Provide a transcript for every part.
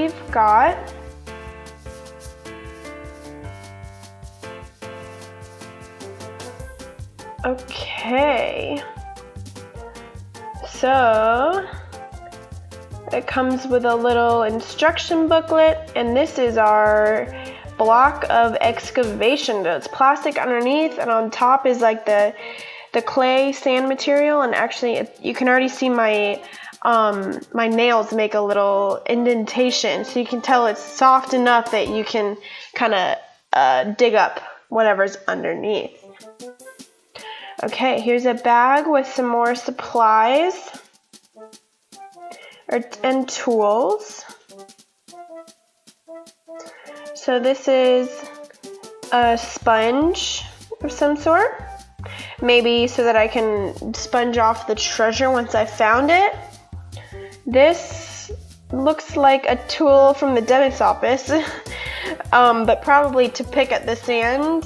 we've got. Okay, so it comes with a little instruction booklet, and this is our block of excavation. It's plastic underneath, and on top is like the clay sand material, and actually you can already see my my nails make a little indentation, so you can tell it's soft enough that you can kind of dig up whatever's underneath. Okay, here's a bag with some more supplies and tools. So this is a sponge of some sort, maybe so that I can sponge off the treasure once I found it. This looks like a tool from the dentist's office, but probably to pick at the sand.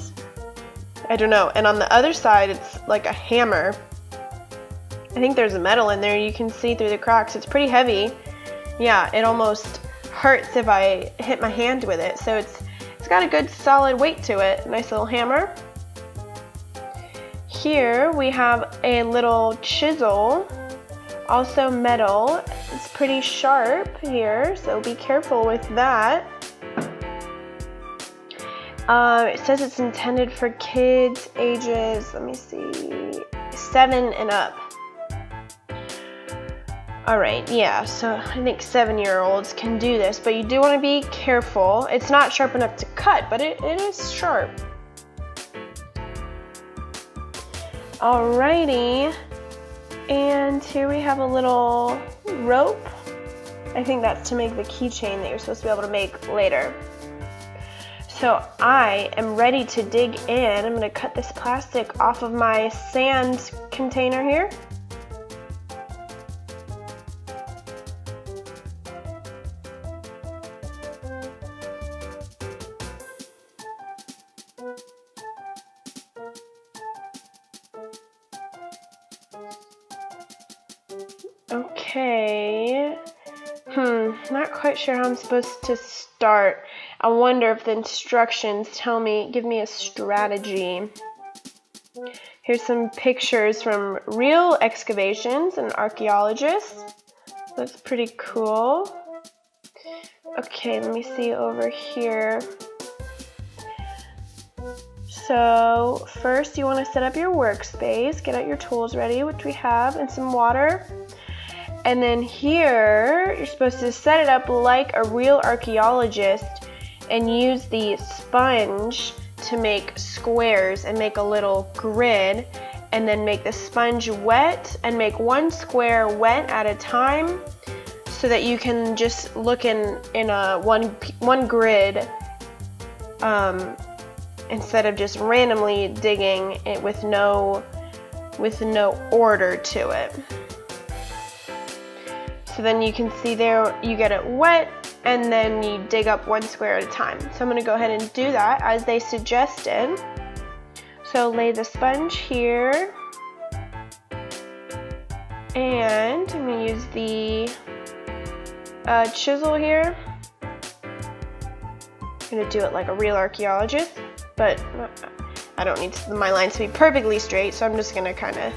I don't know. And on the other side, it's like a hammer. I think there's a metal in there. You can see through the cracks. It's pretty heavy. Yeah, it almost hurts if I hit my hand with it. So it's got a good solid weight to it. Nice little hammer. Here we have a little chisel, also metal. It's pretty sharp here, so be careful with that. It says it's intended for kids ages, let me see, 7 and up. Alright, yeah, so I think 7-year-olds can do this, but you do want to be careful. It's not sharp enough to cut, but it is sharp. Alrighty, and here we have a little rope. I think that's to make the keychain that you're supposed to be able to make later. So I am ready to dig in. I'm going to cut this plastic off of my sand container here. Okay. Not quite sure how I'm supposed to start. I wonder if the instructions give me a strategy. Here's some pictures from real excavations and archaeologists. That's pretty cool. Okay, let me see over here. So first you want to set up your workspace, get out your tools ready, which we have, and some water. And then here, you're supposed to set it up like a real archaeologist and use the sponge to make squares and make a little grid, and then make the sponge wet and make one square wet at a time so that you can just look in a one grid instead of just randomly digging it with no order to it. So then you can see there, you get it wet, and then you dig up one square at a time. So I'm going to go ahead and do that as they suggested. So lay the sponge here, and I'm going to use the chisel here. I'm going to do it like a real archaeologist, but I don't need my lines to be perfectly straight, so I'm just going to kind of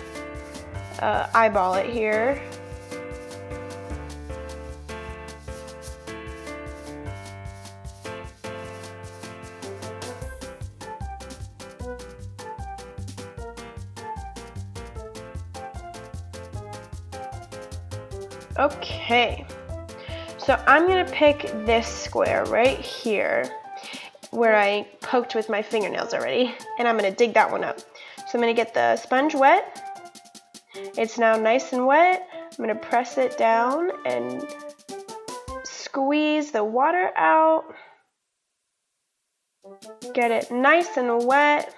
eyeball it here. Okay, so I'm going to pick this square right here where I poked with my fingernails already, and I'm going to dig that one up. So I'm going to get the sponge wet. It's now nice and wet. I'm going to press it down and squeeze the water out. Get it nice and wet.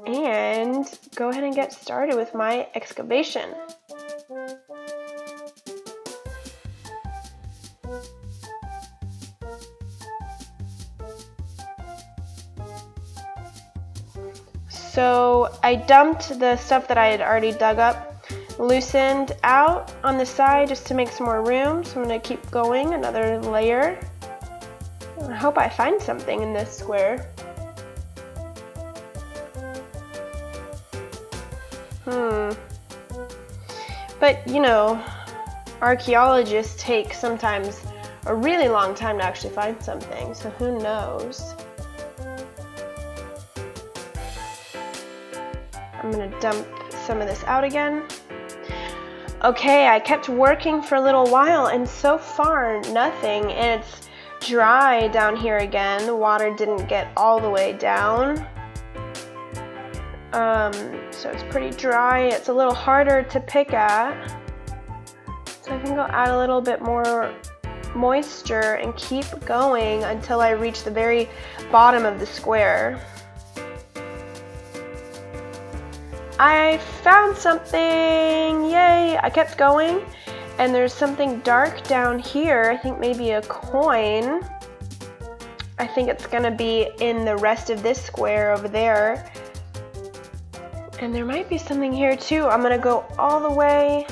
And go ahead and get started with my excavation. So I dumped the stuff that I had already dug up loosened out on the side just to make some more room. So I'm going to keep going, another layer. I hope I find something in this square. But you know, archaeologists take sometimes a really long time to actually find something, so who knows? I'm gonna dump some of this out again. Okay, I kept working for a little while and so far nothing, and it's dry down here again. The water didn't get all the way down. So it's pretty dry. It's a little harder to pick at. So I think I'll add a little bit more moisture and keep going until I reach the very bottom of the square. I found something! Yay! I kept going, and there's something dark down here. I think maybe a coin. I think it's gonna be in the rest of this square over there. And there might be something here too. I'm gonna go all the way.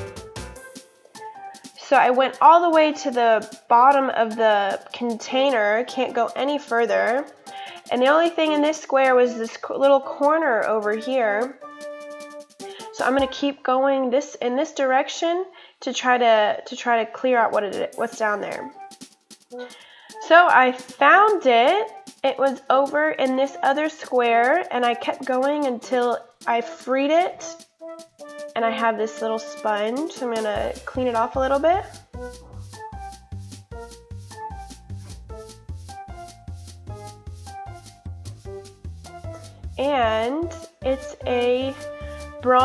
So I went all the way to the bottom of the container, can't go any further. And the only thing in this square was this little corner over here. So I'm gonna keep going in this direction to try to clear out what's down there. So I found it. It was over in this other square, and I kept going until I freed it. And I have this little sponge. So I'm gonna clean it off a little bit. And it's a